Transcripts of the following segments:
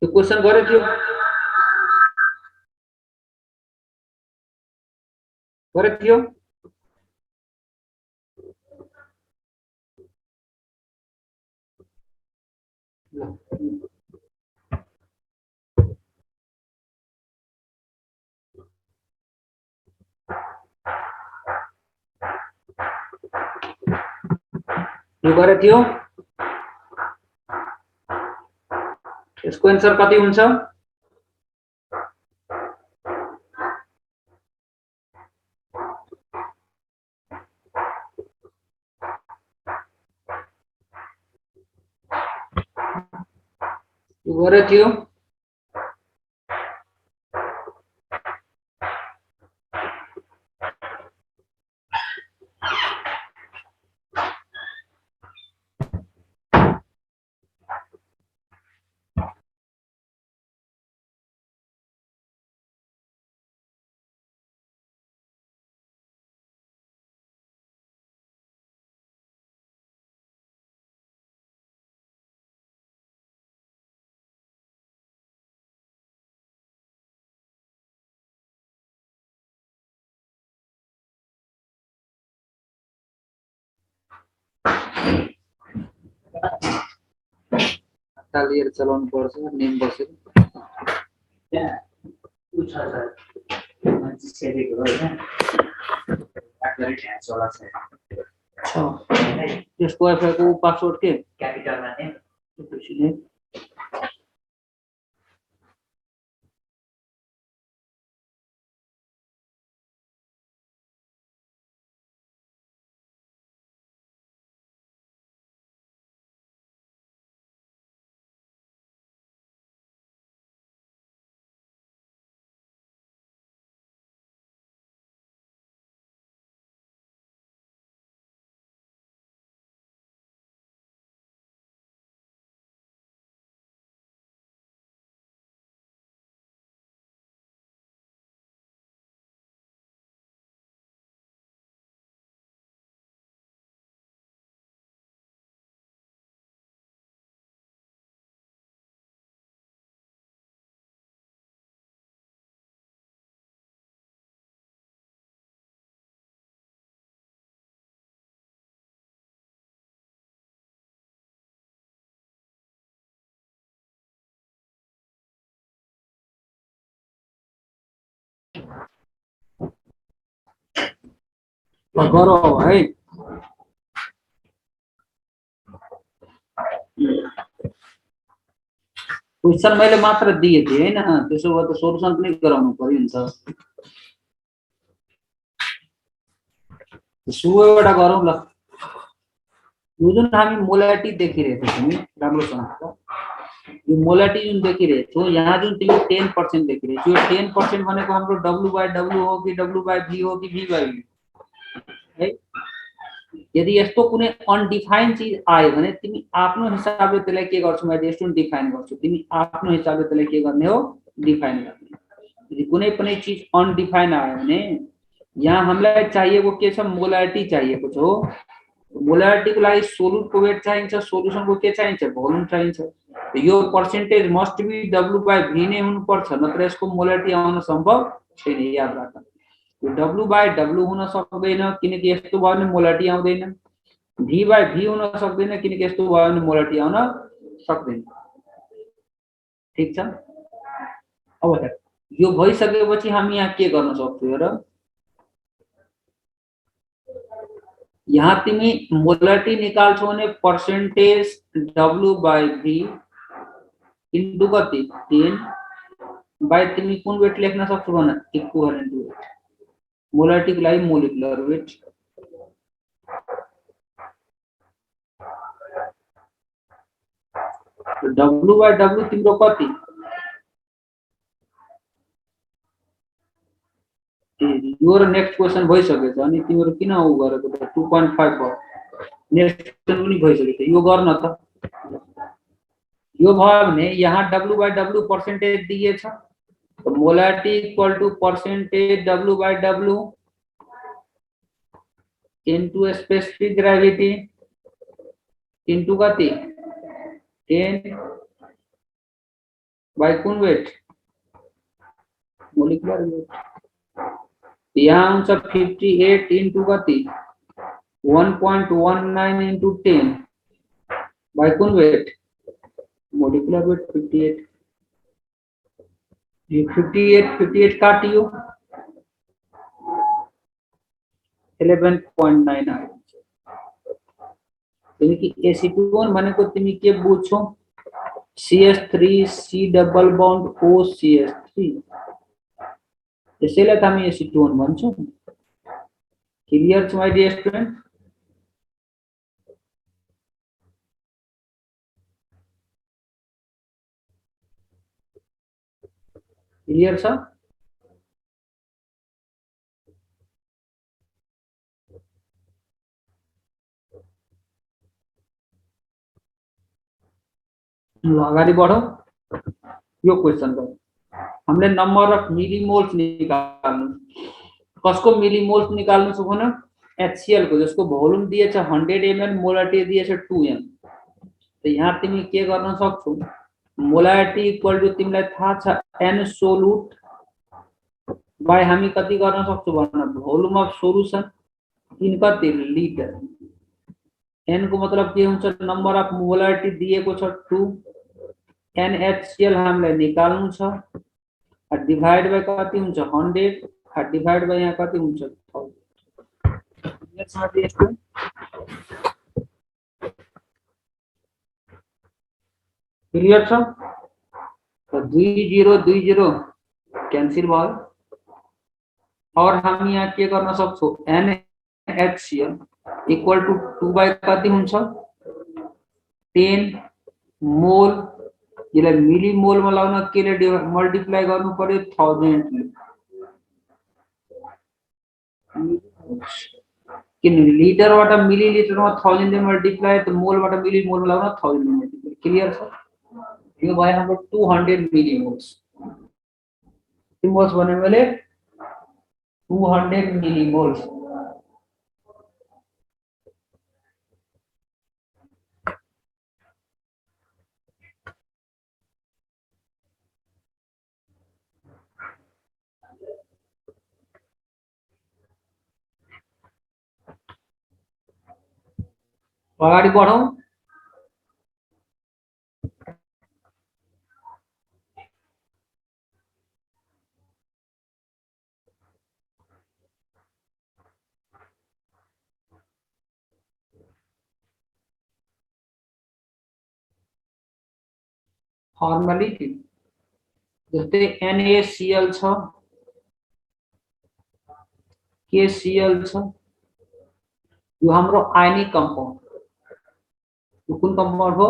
त्यो क्वेशन गरे थियो यो गरे थियो यसको आन्सर कति हुन्छ यो गरे थियो लिएर चलाउनु पर्छ नेम बसेर त्यसको वाइफाईको पासवर्ड के क्यापिटलमा ने गरो है क्वेशन मैले मात्र दिए थिए हैन त्यसो भए त सोलुसन पनि गराउनु पर्यो नि त सुरुबाट गरौँ ल यो जुन हामी मोलालिटी देखिरहेको छौं नि राम्रोसँग यो मोलालिटी जुन देखिरहेको यहाँ जुन तिमी 10% देखिरहेको यो 10% भनेको हाम्रो W/W हो कि W/V हो कि V/V है यदि यस्तो कुनै अनडिफाइन्ड चीज आयो भने तिमी आफ्नो हिसाबले त्यसलाई के गर्छौ मैले यस्तो डिफाइन गर्छु तिमी आफ्नो हिसाबले त्यसलाई के गर्ने हो डिफाइन गर्ने यदि कुनै पनि चीज अनडिफाइन आयो भने यहाँ हामीलाई चाहिएको के छ मोलालिटी चाहिएको छ मोलालिटी को लागि सोलुट को वेट चाहिन्छ सोलुसन को के चाहिन्छ भोल्युम चाहिन्छ यो पर्सेन्टेज मस्ट बी W/V नै हुनु पर्छ नत्र यसको मोलालिटी आउन सम्भव छैन याद राख W/W हुन सक्दैन किनकि यस्तो भयो भने मोलालिटी आउँदैन V/V हुन सक्दैन किनकि यस्तो भयो भने मोलालिटी आउन सक्दैन ठीक छ अब हेर यो भइसकेपछि हामी यहाँ के गर्न सक्छौं र यहाँ तिमी मोलालिटी निकाल्छौ भने पर्सेन्टेज W/V इन्टु कति 10 बाइ तिमी कुन वेट लेख्न सक्छौ भन इक्विभ्यालेन्ट वेट मोलालिटी को लागि मोलिकुलर वेट W/W तिम्रो कति यो र नेक्स्ट क्वेशन भइसकेछ अनि तिम्रो किन उ गरेको त 2.5 भयो नेक्स्ट क्वेशन पनि भइसकेछ यो गर्न त यो भयो भने यहाँ W/W पर्सेन्टेज दिएछ तो molality equal to percentage W/W into specific gravity into कति 10 बाय कुन वेट मोलिकुलर वेट यहाँ हुन्छ 58 इन्टु कति 1.19 इन्टु 10 बाय कुन वेट मोलिकुलर वेट 58 ये 58 काटियो 11.9 आयो यानी कि एसीटोन भनेको तिमी के बुझ्छौ CH3 C double bond OCH3 त्यसैले त हामी एसीटोन भन्छौं क्लियर छ माय डियर स्टुडेन्ट क्लियर छ अगाडि बढौं यो क्वेशन गरौं हामीले नम्बर अफ मिलिमोल्स निकाल्नु कसको मिलिमोल्स निकाल्नु छ भने HCl को जसको भोल्युम दिएछ 100 ml मोलारिटी दिएछ 2m त यहाँ तिमी के गर्न सक्छौ मोलारिटी इक्वल टु तिमीलाई थाहा छ n सोल्युट बाइ हामी कति गर्न सक्छौ भन्न भोल्युम अफ सोलुसन इन कति लिटर n को मतलब के हुन्छ नम्बर अफ मोलारिटी दिएको छ 2 NaCl हामीलाई निकाल्नु छ डिवाइड बाइ कति हुन्छ 100 डिवाइड बाइ यहाँ कति हुन्छ 1000 क्लियर छ तो 2020 कैंसिल भयो और हम यहाँ के गर्न सक्छौ NaCl इक्वल टु 2 बाइ कति हुन्छ 10 मोल यसलाई मिली मोल मा लाउन केले मल्टिप्लाई गर्नु पर्यो 1000 ले किन लिटर बाट मिलिलिटर मा 1000 ले मल्टिप्लाई त मोल बाट मिली मोल मा लाउन 1000 ले मल्टिप्लाई क्लियर छ यो भयो हाम्रो 200 मिलिमोल्स मिलिमोल्स भन्ने मैले 200 मिलिमोल्स अगाडि बढौं फर्मालिटी जस्तै NaCl छ KCl छ यो हाम्रो आयनिक कम्पाउन्ड यो कुन कम्पाउन्ड हो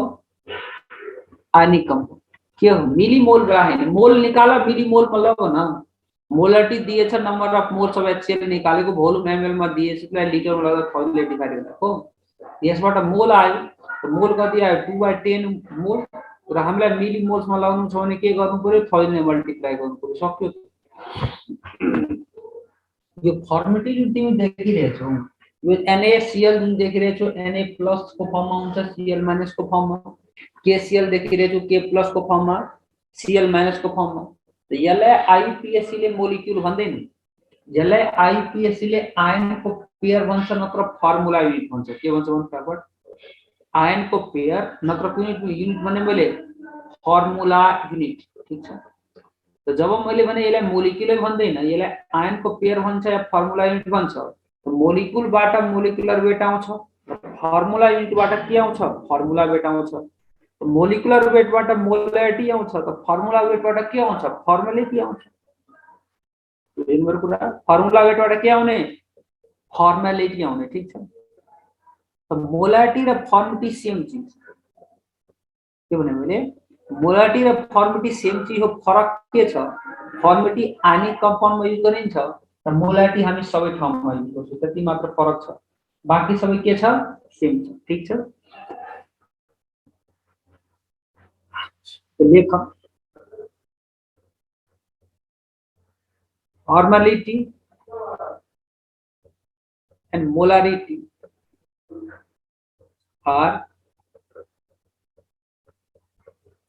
आयनिक कम्पाउन्ड के हो मिलिमोल बा हैन मोल निकाला मिलिमोल मा लग न मोलारिटी दिएछ number of moles of HCl निकालेको भोल्युम ml मा दिएछ त्यसलाई लिटर मा लगाएर 1000 ले डिवाइड गरेको यसबाट मोल आयो मोल कति आयो 2/10 मोल र हामीलाई मिलिमोल्स मा लाउनु छ भने के गर्नु पर्यो 1000 ले मल्टिप्लाई गर्नु पर्यो सक्यो यो फर्मेटिभ जुन तिमी देखिरहेछौ यो NaCl जुन देखिरहेछौ Na प्लस को फर्ममा हुन्छ Cl माइनस को फर्ममा KCl देखिरहेछौ K प्लस को फर्ममा Cl माइनस को फर्ममा त यसलाई IUPAC ले मोलिक्युल भन्दैन यसलाई IUPAC ले आयन को पेयर भन्छ नत्र फर्मुला युनिट भन्छ के भन्छ भन्छ फटाफट आयन को पेयर नत्र कुनै युनिट भने मैले फर्मुला युनिट ठीक छ त जब मैले भने यसलाई मोलिक्युल भन्दैन यसलाई आयन को पेयर भन्छ या फर्मुला युनिट भन्छ त मोलिक्युल बाट मोलिकुलर वेट आउँछ फर्मुला युनिट बाट के आउँछ फर्मुला वेट आउँछ त मोलिकुलर वेट बाट मोलारिटी आउँछ त फर्मुला वेट बाट के आउँछ फर्मालिटी आउँछ कुरा फर्मुला वेट बाट के आउने फर्मालिटी आउने ठीक छ त मोलारिटी र फर्मालिटी सेम चीज के भने मैले मोलारिटी र फर्मालिटी सेम चीज हो फरक के छ फर्मालिटी आयनिक कम्पाउन्ड मा युज गरिन्छ र मोलारिटी हामी सबै ठाउँमा युज गर्छौं त्यति मात्र फरक छ बाकी सबै के छ सेम छ ठीक छ तो लेख formality and molarity are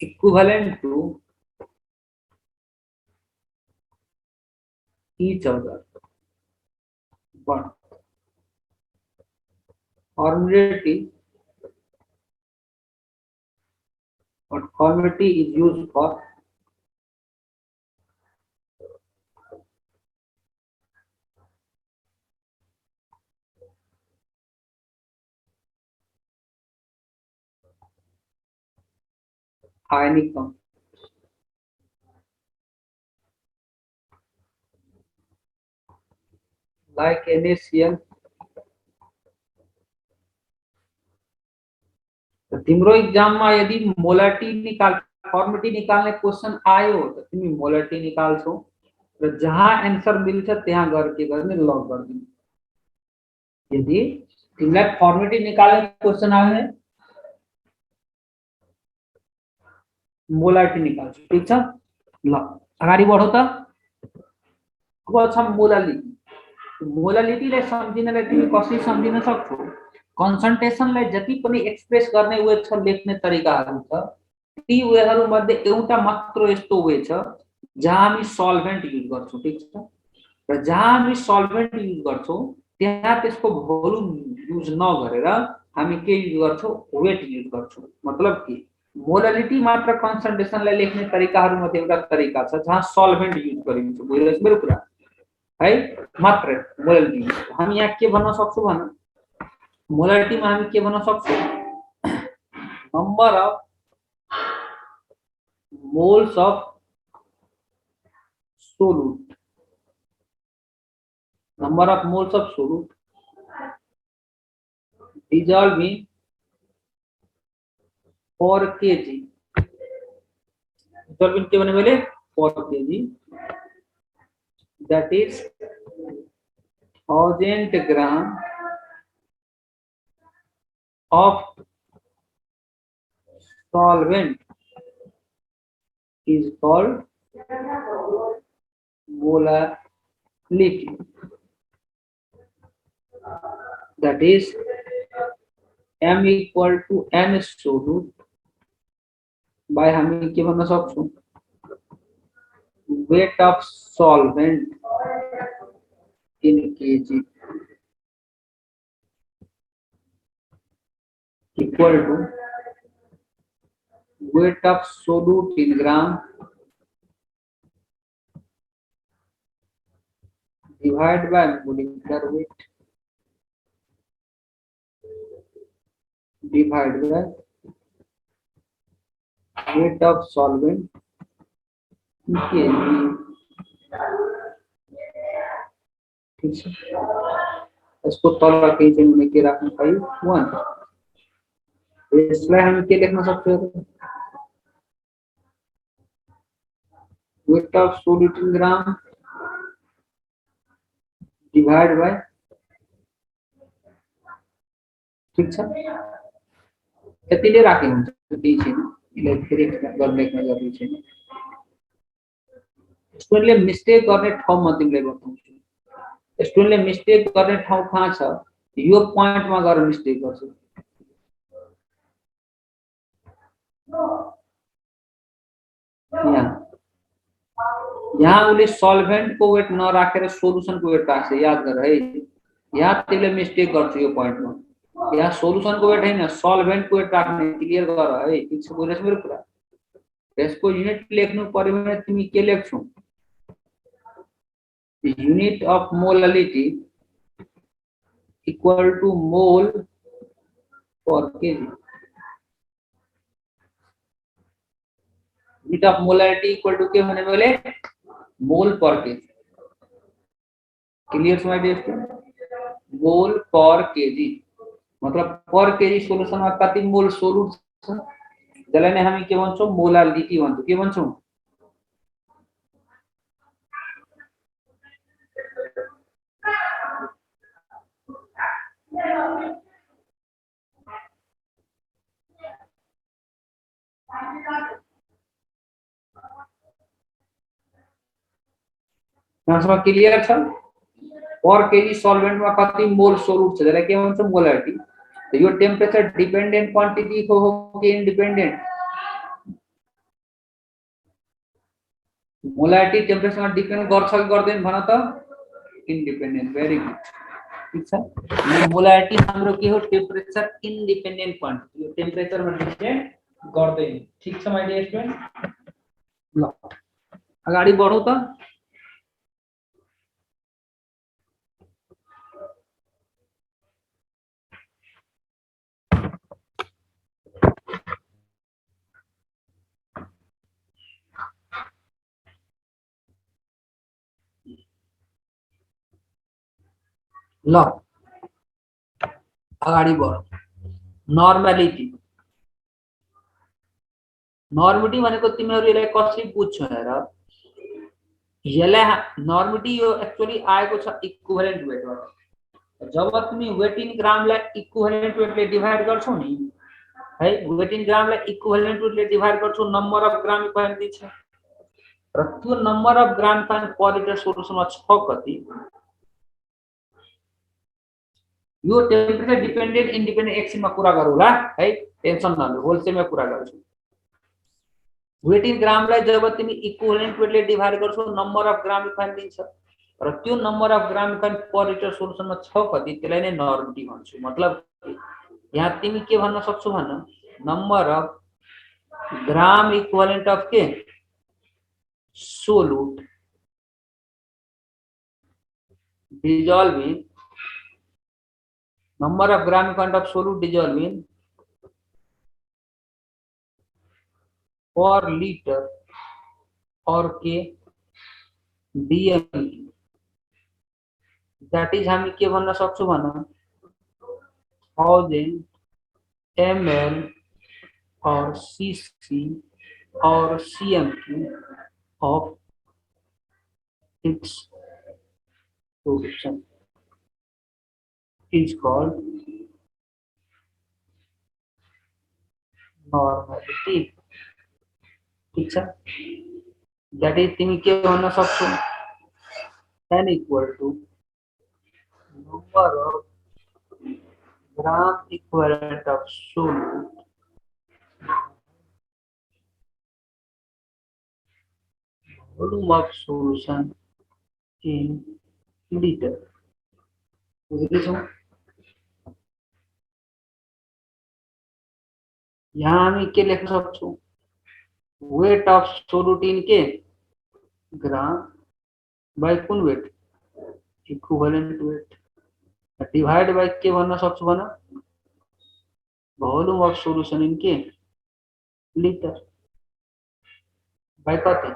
equivalent to each other, but conformity is used for ionic compound. Like NaCl, तिम्रो एग्जाम में यदि मोलारिटी निकाल फॉर्मेलिटी निकाल्ने क्वेश्चन आयो त तिमी मोलारिटी निकाल्छौ र जहाँ आन्सर मिल्छ त्यहाँ गएर के गर्ने लग गरिदिनु। यदि तिमीलाई फॉर्मेलिटी निकाल्ने क्वेश्चन आयो भने मोलारिटी निकाल्छौ, ठीक छ। ल अगाडि बढौ त। अब छ मोलालिटी। मोलालिटीलाई सम्झिनलाई तिमी कसरी सम्झिन सक्छौ? कन्सन्ट्रेसनलाई जति पनि एक्सप्रेस गर्ने वे छ, लेख्ने तरिकाहरू छ, ती वेहरू मध्ये एउटा मात्र यस्तो वे छ जहाँ हामी सल्भेन्ट युज गर्छौं, ठीक छ। र जहाँ हामी सल्भेन्ट युज गर्छौं त्यहाँ त्यसको भोल्युम युज नगरेर हामी के युज गर्छौं? वेट युज गर्छौं। मतलब के? मोलालिटी मात्र कन्सन्ट्रेसनलाई लेख्ने तरिकाहरू मध्ये एउटा तरिका छ जहाँ सल्भेन्ट युज गरिन्छ। बुझिरहेछ मेरो कुरा है? मात्र मोलालिटी हामी यहाँ के भन्न सक्छौं भने मोलारिटी में हम के भन्न सक्छौं? Number of moles of solute, number of moles of solute dissolving per kg, dissolving के बने वाले per kg, that is 1000 gram of solvent is called molality. That is m equal to n solute by हमें क्या बना सकते? weight of solvent in kg equal to weight of solute in gram divided by molecular weight divided by weight of solvent in kg। ठीक है, इसको तल कहीं से हमने के रखना चाहिए 1। इसलिए हम क्या लिखना सकते हैं? weight of solute in gram divided by, ठीक है, यतिले राखे हुन्छ त्यही छैन, यसलाई फेरि गर्न लेख्न जरुरी छैन। स्टुडेन्टले मिस्टेक गर्ने ठाउँमा तिमीले बताउँछु। स्टुडेन्टले मिस्टेक गर्ने ठाउँ कहाँ छ? यो पोइन्टमा गएर मिस्टेक गर्छ। यहाँ उसले सल्भेन्ट को वेट नराखेर सोलुसन को वेट राख्छ, याद गर है। यहाँ तिमीले मिस्टेक गर्छु यो पोइन्टमा। यहाँ सोलुसन को वेट हैन, सल्भेन्ट को वेट राख्ने, क्लियर गर है। ठीक छ, बुझ्दैछ मेरो कुरा? यसको युनिट लेख्नु पर्यो भने तिमी के लेख्छौ? unit of molality equal to mole per kg। unit of molality equal to के होने वाले? Mole per KG. Clear my dear student? Mole per KG मतलब पर केजी सोलुसन में कति मोल सोल्युट छ जसलाई नै हामी के भन्छौं? मोलालिटी भन्छौं। के भन्छौं? यहाँसम्म क्लियर छ? पर केजी सल्भेन्ट में कति मोल सोल्युट छ जसलाई के भन्छौं? मोलालिटी। तो यो टेम्परेचर डिपेंडेंट क्वांटिटी हो कि इंडिपेंडेंट? मोलारिटी टेम्परेचरमा डिपेन्ड गर्छ कि गर्दैन भन त? इन्डिपेन्डेन्ट, भेरी गुड, ठीक छ। मोलारिटी हाम्रो के हो? टेम्परेचर इन्डिपेन्डेन्ट क्वान्टिटी, यो टेम्परेचरमा डिपेन्ड गर्दैन, ठीक छ माइ डियर स्टुडेन्ट। ल अगाडि बढौँ त। ल अगाडि बढौँ। नर्मालिटी, नर्मिटी भनेको तिमीहरू यसलाई कसरी बुझ्छौ हेर। यसलाई नर्मिटी यो एक्चुअली आएको छ इक्विभ्यालेन्ट वेटबाट। जब तिमी वेट इन ग्रामलाई इक्विभ्यालेन्ट वेटले डिभाइड गर्छौ नि है, वेट इन ग्रामलाई इक्विभ्यालेन्ट वेटले डिभाइड गर्छौ, नम्बर अफ ग्राम इक्विभ्यालेन्ट दिन्छ र त्यो number of gram per litre सोलुसनमा छ कति, यो टेम्परेचर डिपेन्डेन्ट इन्डिपेन्डेन्ट एकछिनमा कुरा गरौँला है, टेन्सन नलिनु, होलसेलमा कुरा गर्छु। वेट इन ग्रामलाई जब तिमी इक्विभ्यालेन्ट वेटले डिभाइड गर्छौ, नम्बर अफ ग्राम इक्विभ्यालेन्ट दिन्छ र त्यो number of gram equivalent per litre सोलुसनमा छ कति, त्यसलाई नै नर्मिटी भन्छु। मतलब यहाँ तिमी के भन्न सक्छौ भन्न, number of gram equivalent of के solute dissolving, number of gram equivalent of solute dissolving per liter or k dmt, that is हामी के भन्न सक्छौ भन्न 1000 ml or cc or cm of its solution is called normality, ठीक छ। that is तिमी के भन्न सक्छौ, n equal to number of gram equivalent of solute volume of solution in liter, बुझेछौ। यहाँ हामी के लेख्न सक्छौ, वेट अफ सोलुट इन के ग्राम बाई कुन weight, equivalent weight, divide by के भन्न सक्छौ भन, भोल्युम अफ सोलुसन इन के लिटर, बाई कति,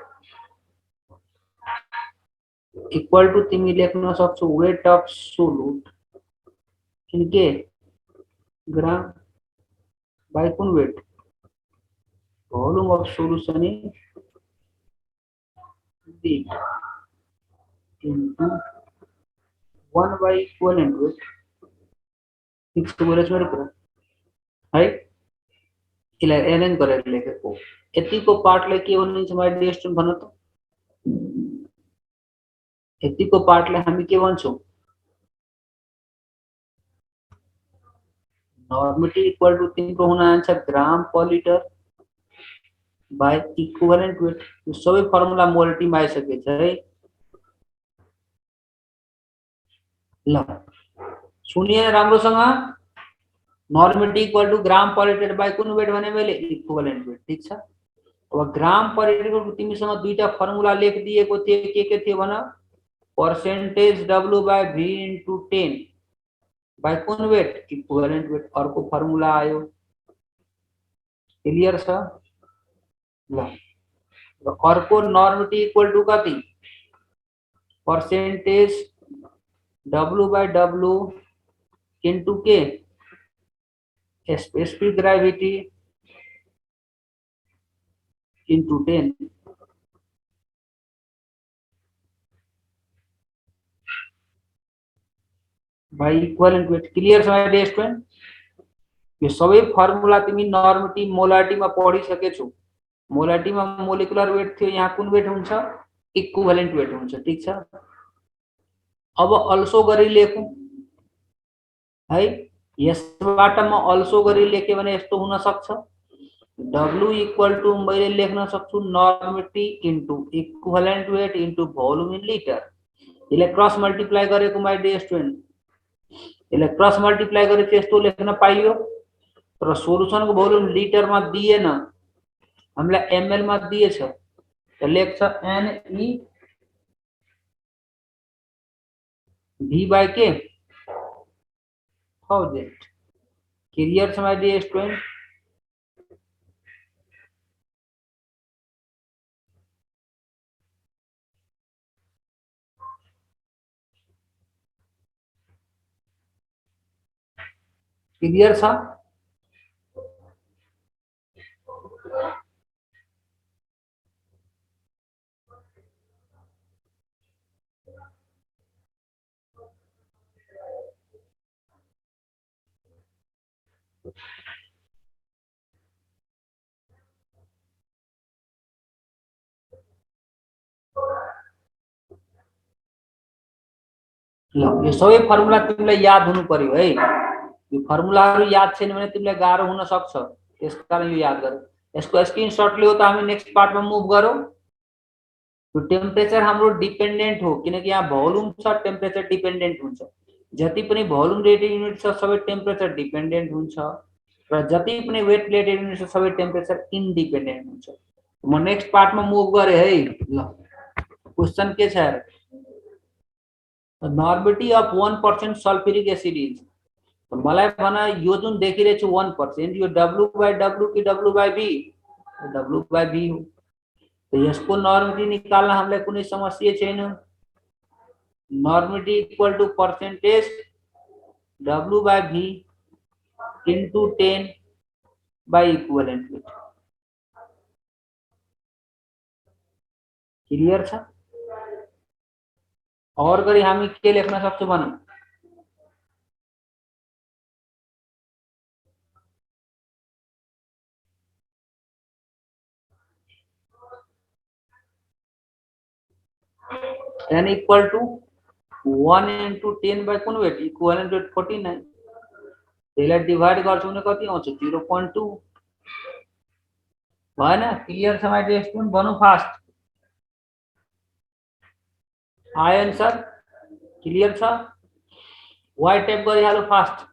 इक्वल टू तिमी लेख्न सक्छौ वेट अफ सोलुट इन के ग्राम बाई कुन weight, volume of solution in litre into 1 by equivalent weight, ठीक छ। बोलेछ मेरो कुरा है, यसलाई एरेन्ज गरेर लेखेको यतिको पार्टलाई के भनिन्छ माइ डियर स्टुडेन्ट भन त, यतिको पार्टलाई हामी के भन्छौं, नर्मिटी इक्वल टू तिम्रो हुन जान्छ gram per litre by equivalent weight, यो सबै फर्मुला मोलारिटीमा आइसकेछ है। ल सुनिए राम्रोसँग, normality equal to gram per litre by कुन वेट भने मैले इक्विभ्यालेन्ट वेट, ठीक छ। अब ग्राम पर लिटरको तिमीसँग दुईटा फर्मुला लेखिदिएको थिए, के थियो भन, percentage W by V into 10 by कुन वेट, इक्विभ्यालेन्ट वेट, अर्को फर्मुला आयो, क्लियर छ। ल अर्को नर्मिटी इक्वल टू कति, percentage W by W into के specific gravity into 10 by equivalent weight, clear छ माइ डियर स्टुडेन्ट। यो सबै फर्मुला तिमी नर्मिटी मोलारिटीमा पढिसकेछौ। मोलारिटीमा मोलिकुलर वेट थियो, यहाँ कुन वेट हुन्छ, इक्विभ्यालेन्ट वेट हुन्छ, ठीक छ। अब अल्सो गरी लेखौं है, यसबाट म अल्सो गरी लेखे भने यस्तो हुन सक्छ, W इक्वल टू मैले लेख्न सक्छु normality into equivalent weight into volume in litre. यसलाई क्रस मल्टिप्लाई गरेको माइ डियर स्टुडेन्ट, यसलाई क्रस मल्टिप्लाई गरेपछि यस्तो लेख्न पाइयो, तर सोलुसनको भोल्युम लिटरमा दिएन, हामीलाई एमएल मा दिएछ। त लेख्छ NE V by K 1000। Clear छ माय डियर स्टूडेंट? क्लियर छ? ल यो सबै फर्मुला तिमीलाई याद हुनु पर्यो है। यो फर्मुलाहरु याद छैन भने तिमीलाई गाह्रो हुन सक्छ, त्यसकारण यो याद गर। यसको स्क्रिनशट लियो त हामी नेक्स्ट पार्टमा मुभ गरौँ। यो टेम्परेचर हाम्रो डिपेन्डेन्ट हो, किनकि यहाँ भोल्युम छ, टेम्परेचर डिपेन्डेन्ट हुन्छ। जति पनि भोल्युम रेटेड युनिट छ सबै टेम्परेचर डिपेन्डेन्ट हुन्छ, र जति पनि वेट रेटेड युनिट छ सबै टेम्परेचर इन्डिपेन्डेन्ट हुन्छ। म नेक्स्ट पार्टमा मुभ गरे है। ल क्वेशन के छ? नॉर्मिटी अफ 1% सल्फ्यूरिक एसिड इज। तो मलाई भना यो जुन देखिरहेछु 1%, यो W/W कि W/V? W/V हो। तो यसको नॉर्मिटी निकाल्न हामीलाई कुनै समस्या छैन। Normality equal to percentage W/V into 10 by equivalent weight। Clear छ? और गरी हामी के लेख्न सक्छौं भनौं? n equal to 1 into 10 by कुन वेट? Equivalent weight 49। त्यसलाई डिवाइड गर्छौं भने कति आउँछ? 0.2 भएन? क्लियर छ माइ डियर स्टुडेन्ट? बनौ फास्ट। आयो आन्सर? क्लियर छ? वाइ टाइप गरिहालौ फास्ट।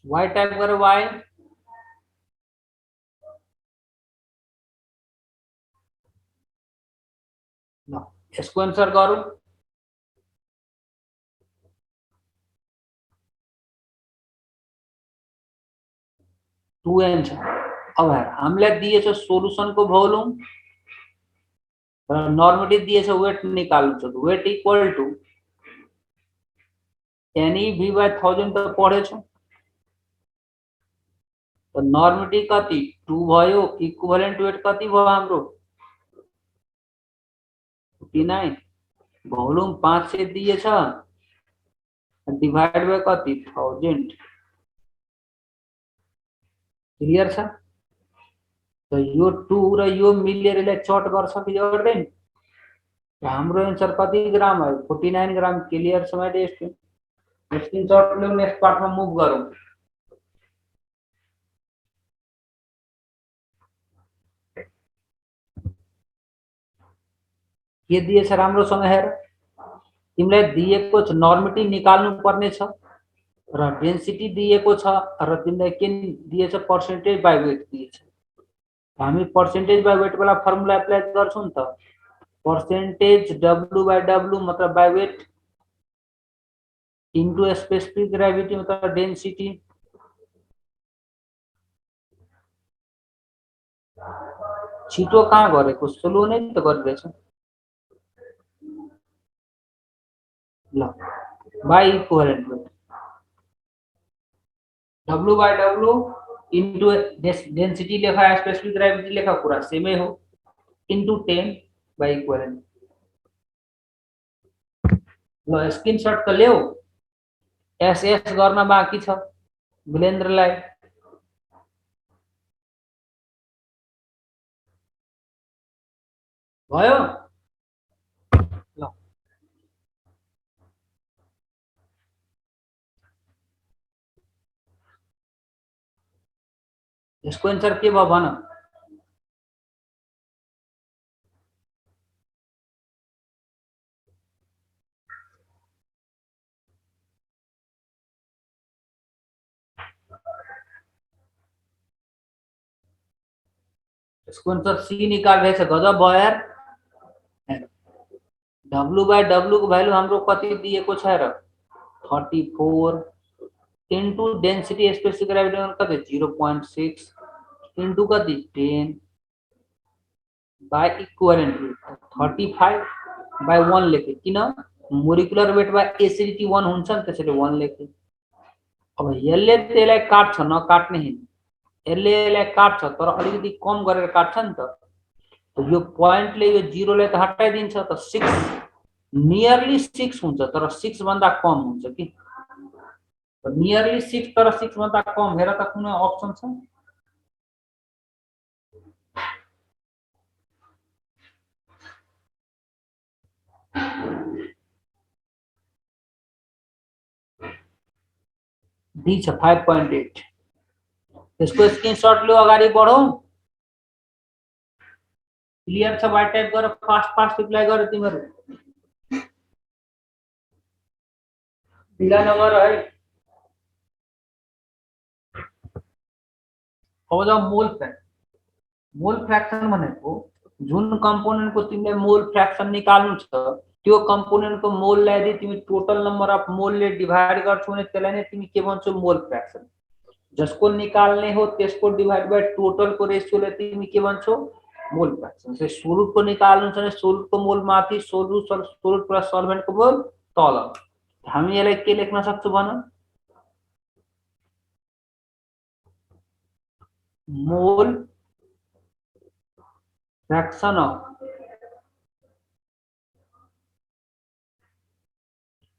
वाइ टाइप गर, वाइ। ल यसको आन्सर गरौँ। 2n छ। अब हेर, हामीलाई दिएछ सोलुसनको भोल्युम र नर्मिटी दिएछ वेट निकाल्नु छ। Weight equal to NeV by 1000 त पढेछौ। तो नॉर्मिटी कति 2 भयो, इक्विभलेन्ट वेट कति भयो हाम्रो 49, भोल्युम 500 दिएछ, डिवाइड बाइ कति 1000। क्लियर छ? तो यो 2 र यो मिलेर यसलाई चट गर्छ कि गर्दैन? हाम्रो आन्सर कति ग्राम आयो? 49 ग्राम। क्लियर छ माइ डियर स्टुडेन्ट? स्क्रिनशट लिऊ, नेक्स्ट पार्टमा मुभ गरौँ। के दिएछ राम्रोसँग हेर। तिमीलाई दिएको छ नर्मिटी निकाल्नु पर्ने छ र डेन्सिटी दिएको छ र तिमीलाई के दिएछ? पर्सेन्टेज बाइ वेट दिएछ। हामी पर्सेन्टेज बाइ वेट वाला फर्मुला एप्लाई गर्छौं नि त। पर्सेन्टेज W/W मतलब by weight into specific gravity मतलब डेन्सिटी। छिटो कहाँ गरेको? स्लो नै त गरिरहेछ। ल by equivalent weight W/W into density लेखा, स्पेसिफिक ग्रेभिटी लेखा, कुरा सेमै हो, इन्टु 10 बाइ इक्विभलेन्ट। ल स्क्रिनशट त ल्याऊ। एसएस गर्न बाँकी छ वीरेन्द्रलाई। भयो? ल यसको आन्सर के भयो भन? यसको आन्सर सी निकाल रहेछ। गजब भयो यार। W/W को भ्यालु हाम्रो कति दिएको छ र? 34 इन्टु डेन्सिटी स्पेसिफिक ग्रेविटी कति 0.6 इन्टु कति 10 बाई इक्विभ्यालेन्ट 35/1 लेखे। किन? मोलिकुलर वेट बाई एसिडिटी 1 हुन्छ नि, त्यसैले 1 लेखे। अब यसले त्यसलाई काट्छ, नकाट्ने हैन। यसले यसलाई काट्छ तर अलिकति कम गरेर काट्छ नि त। यो पोइन्टले यो 0 लाई त हटाइदिन्छ त 6 नियरली 6 हुन्छ तर 6 भन्दा कम हुन्छ कि। नियरली 6 तर 6 भन्दा कम। हेर त कुनै अप्सन छ? डी छ 5.8। यसको स्क्रिनशट लो, अगाडि बढौ। क्लियर छ भाइ? टाइप गर, फास्ट फास्ट रिप्लाई गर तिमीहरु। ढिला नगर है। अब जाऊ मोल फ्रैक्शन। मोल फ्रैक्शन भनेको जुन कंपोनेंट को तिमीले मोल फ्रैक्शन निकाल्नु छ त्यो कंपोनेंट को मोल लाई यदि तिमी टोटल नंबर अफ मोल ले डिवाइड गर्छौ भने त्यसलाई नै तिमी के भन्छौ? Mole fraction. जसको निकाल्ने हो त्यसको डिवाइड बाइ टोटल को रेशियो ले तिमी के भन्छौ? Mole fraction. से सोलुट को निकाल्नु छ भने सोलुट को मोल माथि, सोलुट प्लस सल्भेन्ट को मोल तल। हामी यसलाई के लेख्न सक्छौ भन? मोल फ्रैक्शन ऑफ,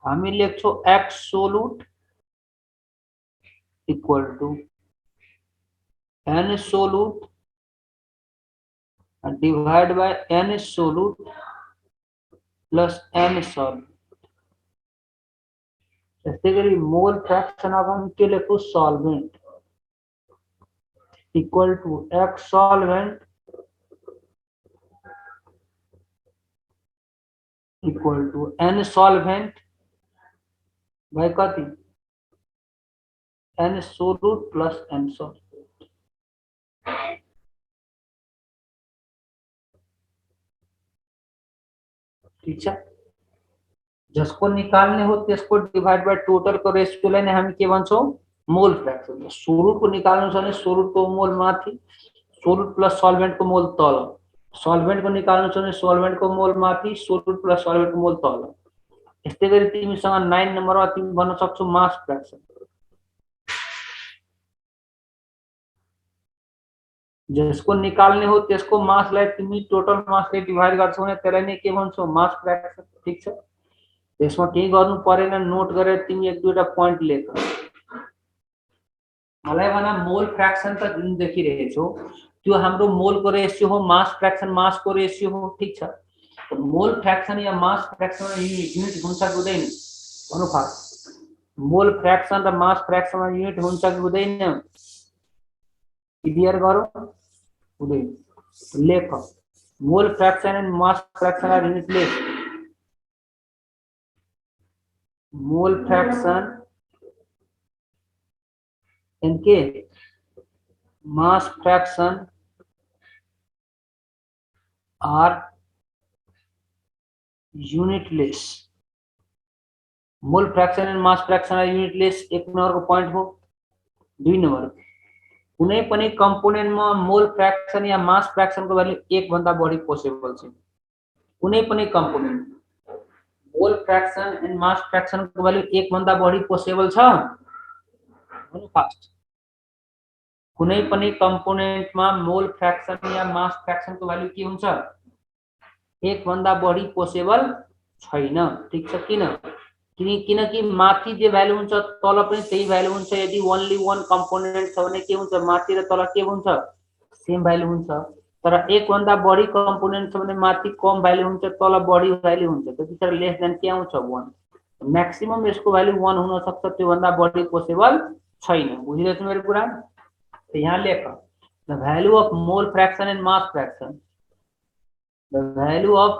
हामी लेख्छौ absolute equal to N solute divide by N solute plus N solvent. ऐसे करी मोल फ्रैक्शन अब हम के लिखो? Solvent equal to X solvent equal to N solvent by कति? N solute plus N solvent. ठीक है? जसको निकाल्ने हो त्यसको डिवाइड बाय टोटल को रेशियो लाई हामी के भन्छौ? Mole fraction. सोलूट को निकाल्नु छ भने सोलूट को मोल माथि, सोलूट प्लस सॉल्वेंट को मोल तल। सॉल्वेंट को निकाल्नु छ भने सॉल्वेंट को मोल माथि, सोलूट प्लस सॉल्वेंट को मोल तल। यस्तै गरी तिमीसँग 9 नम्बरमा तिमी भन्न सक्छौ मास फ्रैक्शन। जिसको निकाल्ने हो त्यसको मास लाई तिमी टोटल मास ले डिवाइड गर्छौ भने त्यसलाई नै के भन्छौ? Mass fraction. ठीक छ? त्यसमा केही गर्नु परेन, नोट गरेर तिमी एक दुईटा पोइन्ट लेख। मलाई भन मोल फ्रैक्शन त जुन देखिरहेछौ त्यो हाम्रो मोल को रेशियो हो, मास फ्रैक्शन मास को रेशियो हो। ठीक छ? तो मोल फ्रैक्शन या मास फ्रैक्शन यूनिट हुन्छ कि हुँदैन? भन्नु फास्ट। मोल फ्रैक्शन र मास फ्रैक्शन यूनिट हुन्छ कि हुँदैन? क्लियर गरौ। हुँदैन। लेख mole fraction and mass fraction are unit लेख। Mole fraction and K mass fraction are unitless। Mole fraction and mass fraction are unitless. एक नंबर को पॉइंट हो। 2 नंबर कुनै पनि कंपोनेंट में मोल फ्रैक्शन या मास फ्रैक्शन को वैल्यू 1 भन्दा बढी पोसिबल छ। कुनै पनि component mole fraction and mass fraction को वैल्यू 1 भन्दा बढी पोसिबल छ। भन्नु फास्ट। कुनै पनि कंपोनेंट में मोल फ्रैक्शन या मास फ्रैक्शन को वैल्यू के हुन्छ? 1 भन्दा बढी पोसिबल छैन। ठीक छ? किनकि माथि जे भ्यालु हुन्छ तल पनि त्यही भ्यालु हुन्छ। यदि ओन्ली वन कंपोनेंट छ भने के हुन्छ? माथि र तल के हुन्छ? सेम भ्यालु हुन्छ। तर 1 भन्दा बढी कंपोनेंट छ भने माथि कम भ्यालु हुन्छ, तल बढी भ्यालु हुन्छ। त्यतिखेर लेस देन के आउँछ? 1। मैक्सिमम यसको भ्यालु 1 हुन सक्छ, त्यो भन्दा बढी पोसिबल छैन। बुझिरहेछौ मेरो कुरा? तो यहाँ लेख the value of mole fraction and mass fraction. The value of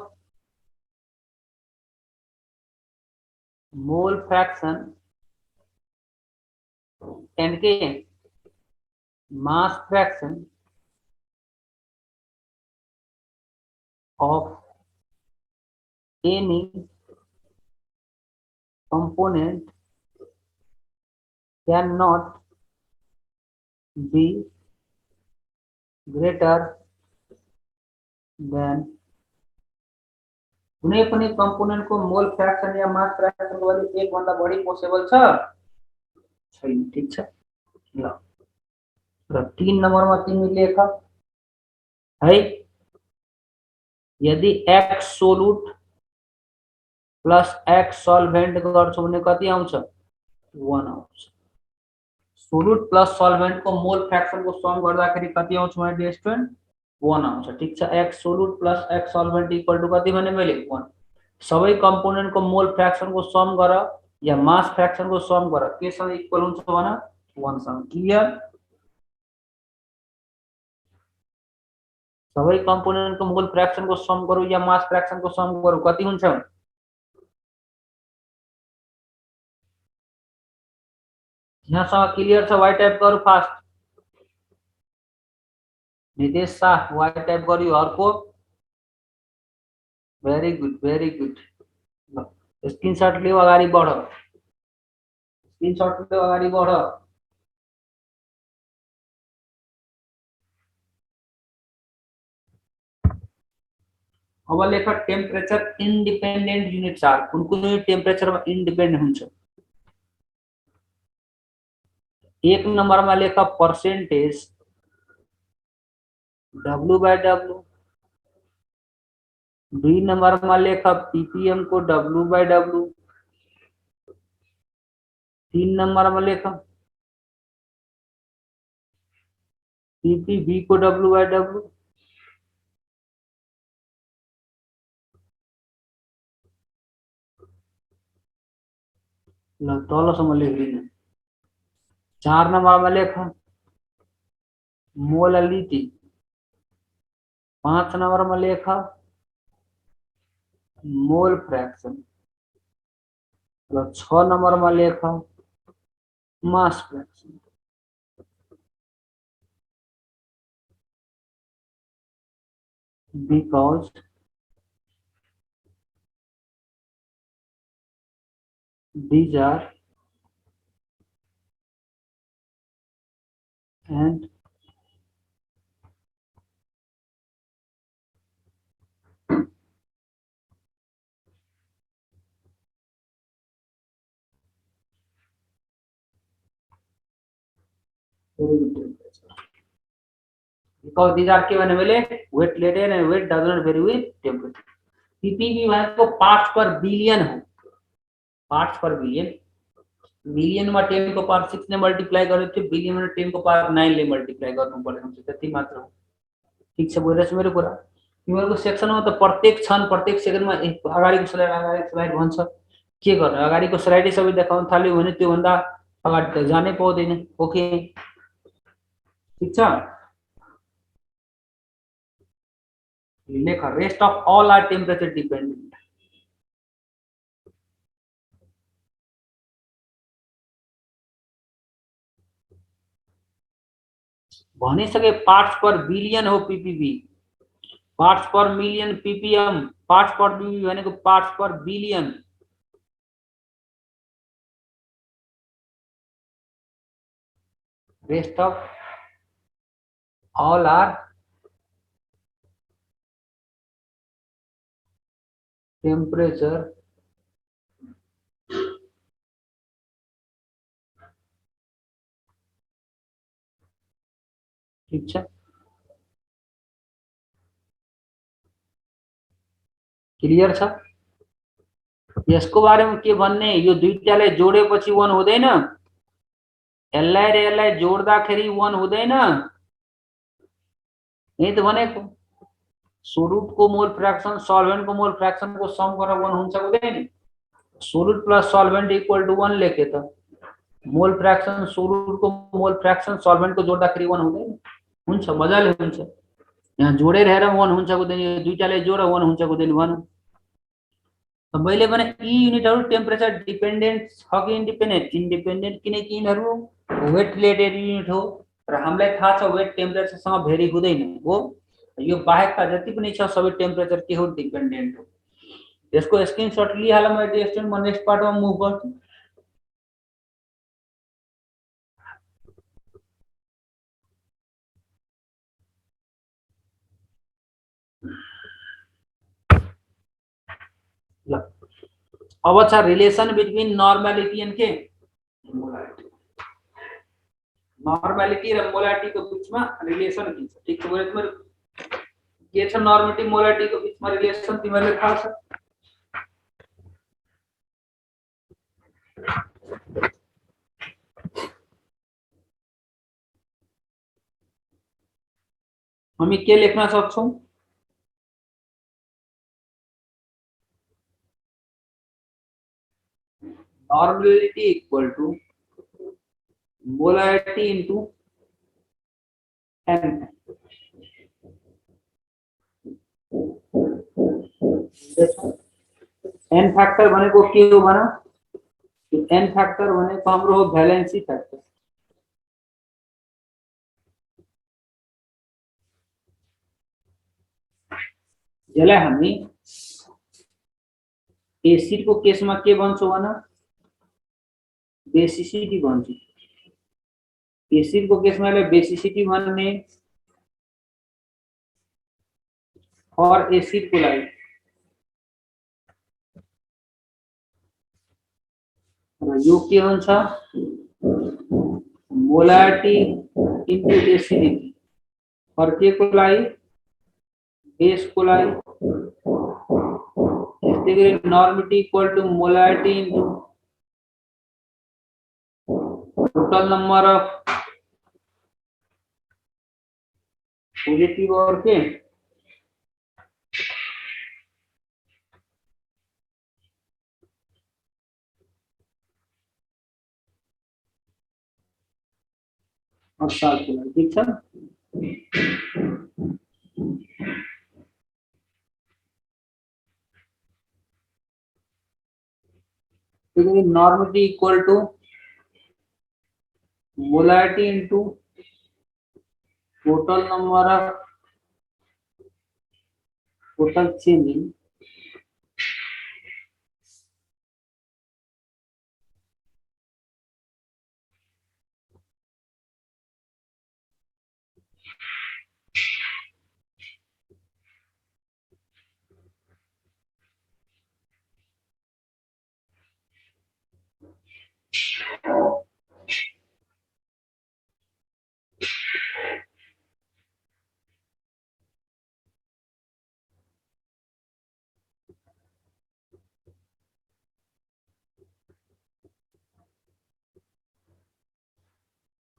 mole fraction and mass fraction of any component cannot be greater than कुनै पनि कंपोनेंट को मोल फ्रैक्शन या मास फ्रैक्शन को वैल्यू 1 भन्दा बढी पोसिबल छ छैन ठीक छ ल र 3 नम्बरमा तिमी लेख है यदि x solute plus x solvent गर्छौ भने कति आउँछ 1 आउँछ सोलुट प्लस सल्भेन्ट को मोल फ्रैक्शन को सम गर्दाखेरि कति आउँछ भने डियर स्टुडेन्ट 1 आउँछ ठीक छ x solute plus x solvent equal to कति भने मैले 1 सबै कंपोनेंट को मोल फ्रैक्शन को सम गर या मास फ्रैक्शन को सम गर केसँग इक्वल हुन्छ भने 1 सँग क्लियर सबै कंपोनेंट को मोल फ्रैक्शन को सम गरौ या मास फ्रैक्शन को सम गरौ कति हुन्छ यहाँसम्म क्लियर छ वाइ टाइप गरौ fast Nitesh Shah Y type गरियो अर्को भेरी गुड स्क्रिनशट लियो अगाडि बढ स्क्रिनशट लियो अगाडि बढ अब लेख टेम्परेचर इन्डिपेन्डेन्ट युनिट चार्ज कुन कुन टेम्परेचरमा इन्डिपेन्डेन्ट हुन्छ एक नम्बरमा लेख पर्सेन्टेज W/W 2 नम्बरमा लेख ppm को W/W 3 नम्बरमा लेख ppb को W/W ल तलसम्म लेख्दिन 4 नम्बरमा लेख मोलालिटी 5 नम्बरमा लेख मोल फ्रैक्शन र 6 नम्बरमा लेख mass fraction because these are and because these are के भने मैले weight related and weight does not vary with temperature PPB भनेको पार्ट्स पर बिलियन हो पार्ट्स पर बिलियन मिलियन में 10 को पावर 6 ने मल्टिप्लाई गर्यो थियो बिलियन में 10 को पावर 9 ले मल्टिप्लाई गर्नु पर्ने हुन्छ त्यति मात्र हो ठीक छ बुझ्दैछ मेरो कुरा तिमीहरुको सेक्सनमा त प्रत्येक क्षण प्रत्येक सेकेन्डमा अगाडिको स्लाइड भन्छ के गर्ने अगाडिको स्लाइडै सबै देखाउन थाल्यो भने त्यो भन्दा अगाडि त जानै पाउँदैन ओके ठीक छ लेख rest of all are temperature dependent भनिसके पार्ट्स पर बिलियन हो PPB parts per million PPM parts per BB भनेको parts per billion rest of all are temperature ठीक छ क्लियर छ यसको बारेमा के भन्ने यो दुईटालाई जोडेपछि 1 हुँदैन एललाई र एललाई जोड्दाखेरि 1 हुँदैन यही त भनेको सोलुट को मोल फ्रैक्शन सॉल्वेंट को मोल फ्रैक्शन को सम गरेर 1 हुन्छ हुँदैन solute plus solvent equal to 1 लेखे त मोल फ्रैक्शन सोलुट को मोल फ्रैक्शन सॉल्वेंट को जोड्दाखेरि 1 हुँदैन हुन्छ मजाले हुन्छ यहाँ जोडेर 1 हुन्छ कुदैन यो दुईटाले जोड 1 हुन्छ कुदैन 1 मैले भने यी युनिटहरु टेम्परेचर डिपेन्डेन्ट छ कि इन्डिपेन्डेन्ट इन्डिपेन्डेन्ट किनकि यिनीहरु वेट रिलेटेड युनिट हो र हामीलाई थाहा छ वेट टेम्परेचरसँग भेरी हुँदैन हो यो बाहेकका जति पनि छ सबै टेम्परेचर के हो डिपेन्डेन्ट हो यसको स्क्रिनशट लिइहाल म टेस्ट म नेक्स्ट पार्टमा मुभ गर्छु ल अब छ रिलेसन बिट्विन नर्मालिटी एन्ड के मोलारिटी नर्मालिटी र मोलारिटी को बीचमा रिलेसन के छ ठीक छ तिम्रो के छ नर्मालिटी मोलारिटी को बीचमा रिलेसन तिमीहरुले थाहा छ हामी के लेख्न सक्छौं normality equal to molarity into n n factor भनेको के हो भन n factor भनेको हाम्रो हो भ्यालेन्सी फ्याक्टर यसलाई हामी एसिड को केसमा के भन्छौं भन बेसिसिटी भन्छौं एसिड को केसमा यसलाई बेसिसिटी भन्ने और एसिड को लागि र यो के हुन्छ मोलारिटी इन्टु एसिडिटी और के को लागि बेस को लागि त्यसैगरी normality equal to molarity into total number of positive और के और साल के लिए ठीक है normality equal to molarity into total number of total change in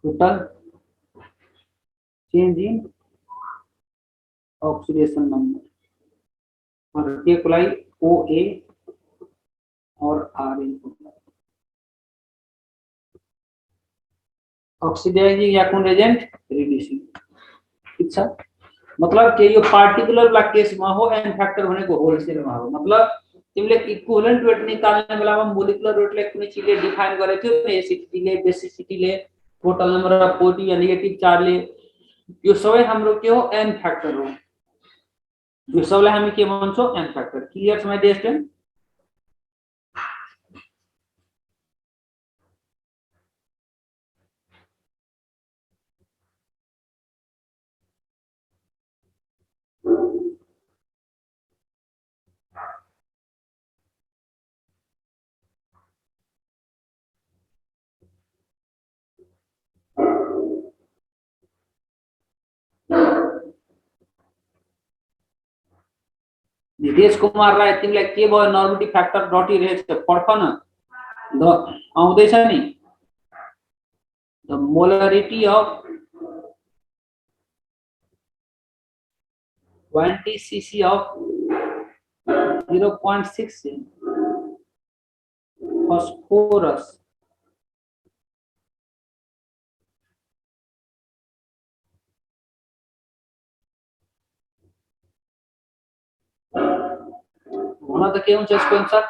total change in oxidation number और के कोलाई OA और RN ऑक्सीडाइजिंग या कौन एजेंट रिड्यूसिंग ठीक छ मतलब के यो पार्टिकुलर ला केस मा हो एन फ्याक्टर भनेको होलसेल मा हो मतलब तिमीले इक्विभलेन्ट वेट निकाल्ने बेलामा मोलिकुलर वेटले कुनै चीजले डिफाइन गरेको थियो नि एसिडिटीले बेसिसिटीले टोटल नम्बर अफ पोजिटिभ या नेगेटिभ चार्जले यो सबै हाम्रो के हो एन फ्याक्टर हो यो सबलाई हामी के भन्छौं एन फ्याक्टर क्लियर छ my dear student Nitesh Kumar Rai तिमीलाई के भयो नर्मलिटी फ्याक्टर डटिरहेछ पढ्छ न ल आउँदैछ नि the molarity of 20 cc of 0.6 phosphorus हुन त के हुन्छ यसको आन्सर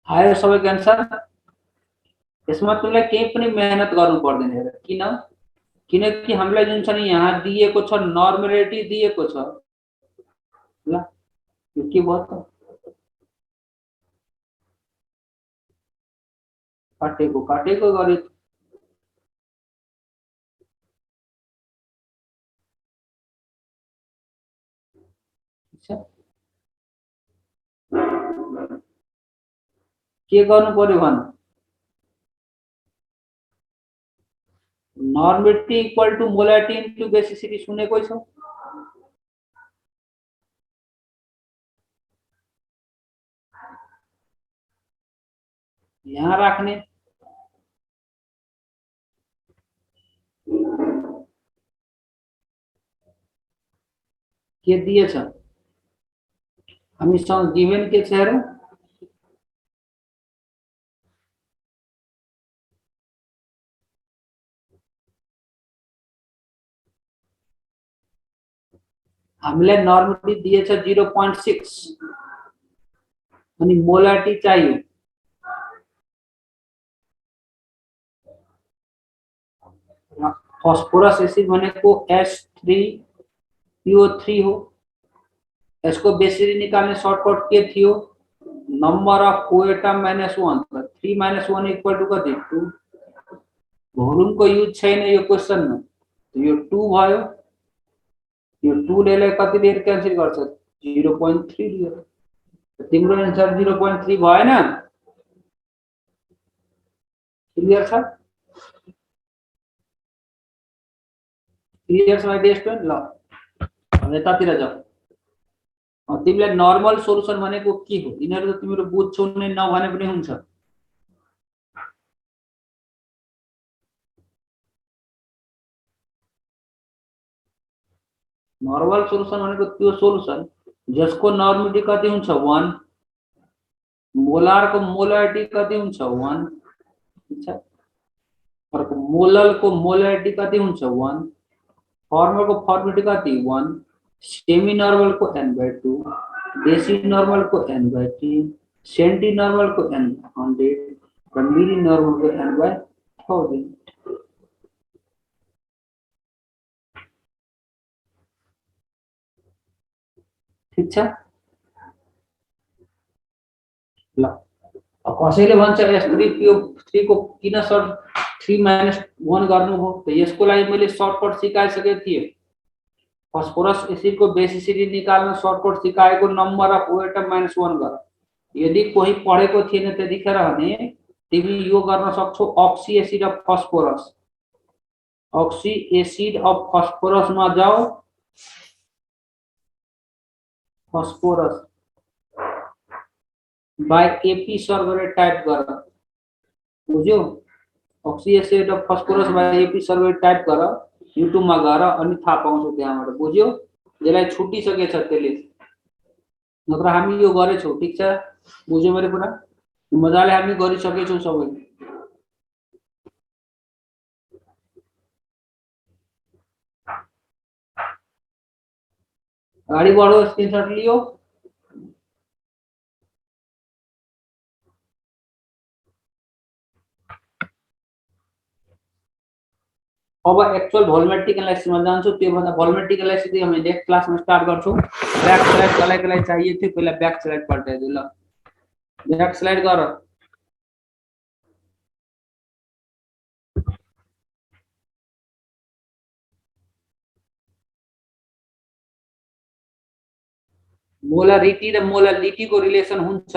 आयो सबैको आन्सर यसमा तिमीलाई केही पनि मेहनत गर्नु पर्दैन हेर किन किनकि हामीलाई जुन छ नि यहाँ दिएको छ नर्मलिटी दिएको छ ल यो के भयो त काटेको काटेको गरे के गर्नु पर्यो भन normality equal to molarity into basicity सुनेको छ यहाँ राख्ने के दिएछ हामीसँग गिभन के छ हेरौँ हामीलाई नर्मलिटी दिएछ 0.6 अनि मोलारिटी चाहियो फस्फोरस एसिड भनेको H3PO3 हो यसको बेसिसिटी निकाल्ने सर्टकट के थियो नंबर अफ कोएटम -1 त 3 - 1 इक्वल टू कति 2 भोल्युम को युज छैन यो क्वेशनमा तो यो 2 भयो यो 2 ले कति ले क्यान्सल गर्छ 0.3 दियो तिम्रो आन्सर 0.3 भएन क्लियर छ क्लियर छ माइ डियर स्टुडेन्ट ल अब यतातिर जाऊ तिमीलाई नर्मल सोलुसन भनेको के हो यिनीहरु त तिम्रो बुझ्छौ नै नभने पनि हुन्छ नर्मल सोलुसन भनेको त्यो सोलुसन जसको नर्मलिटी कति हुन्छ 1 मोलार को मोलारिटी कति हुन्छ 1 ठीक छ और मोलल को मोलारिटी कति हुन्छ 1 फॉर्मल को फॉर्मेलिटी कति 1 सेमी नॉर्मल को n/2 डेसी नॉर्मल को n/3 सेंटी नॉर्मल को n/100 और मिली नॉर्मल को n/1000 ठीक छ ल कसैले भन्छ S3PO3 को किन सर्ट 3 - 1 गर्नु हो त यसको लागि मैले सर्टकट सिकाइसकेको थिए फस्फोरस एसिड को बेसिसिटी निकाल्न सर्टकट सिकाएको नम्बर अफ एटम -1 गर यदि कोही पढेको थिएन त्यतिखेर भने तिमी यो गर्न सक्छौ oxy acid of phosphorus oxy acid of phosphorus मा जाओ phosphorus by AP server type गर बुझ्यो oxy acid of phosphorus by AP server type गर युट्युब मा गएर अनि थाहा पाउँछौ त्यहाँबाट बुझ्यो जसलाई छुटिसकेछ त्यसले नत्र हामी यो गरेछौ ठीक छ बुझ्यो मेरो कुरा मजाले हामी गरिसकेछौ सबै अगाडि बढो स्क्रिनशट लियो अब एक्चुअल भोल्युमेट्रिक एनालाइसिस में जान्छौ त्यो भन्दा भोल्युमेट्रिक एनालाइसिस चाहिँ हामी नेक्स्ट क्लास में स्टार्ट गर्छौ बैक स्लाइड कसलाई कसलाई चाहिए थियो पहिला बैक स्लाइड पल्टाइदिउ ल बैक स्लाइड गर मोलारिटी र मोलालिटी को रिलेसन हुन्छ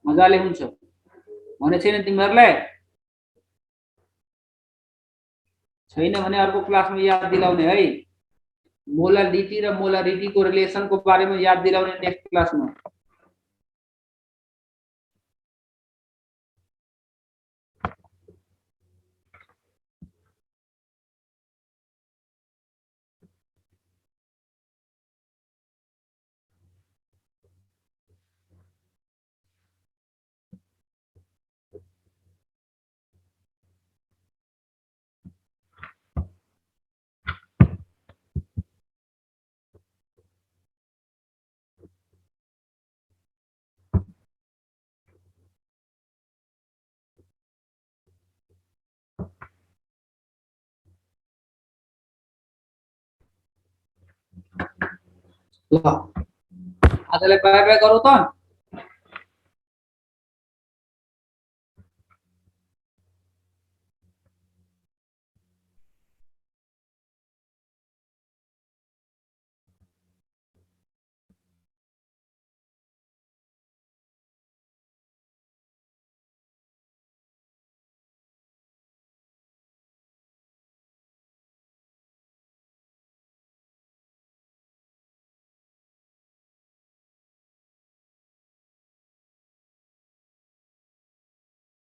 मजाले हुन्छ भने छैन तिमीहरूलाई छैन भने अर्को क्लासमा याद दिलाउने है मोलालिटी र मोलारिटीको रिलेसनको बारेमा याद दिलाउने नेक्स्ट क्लासमा ल आजलाई बाई बाई गरौँ त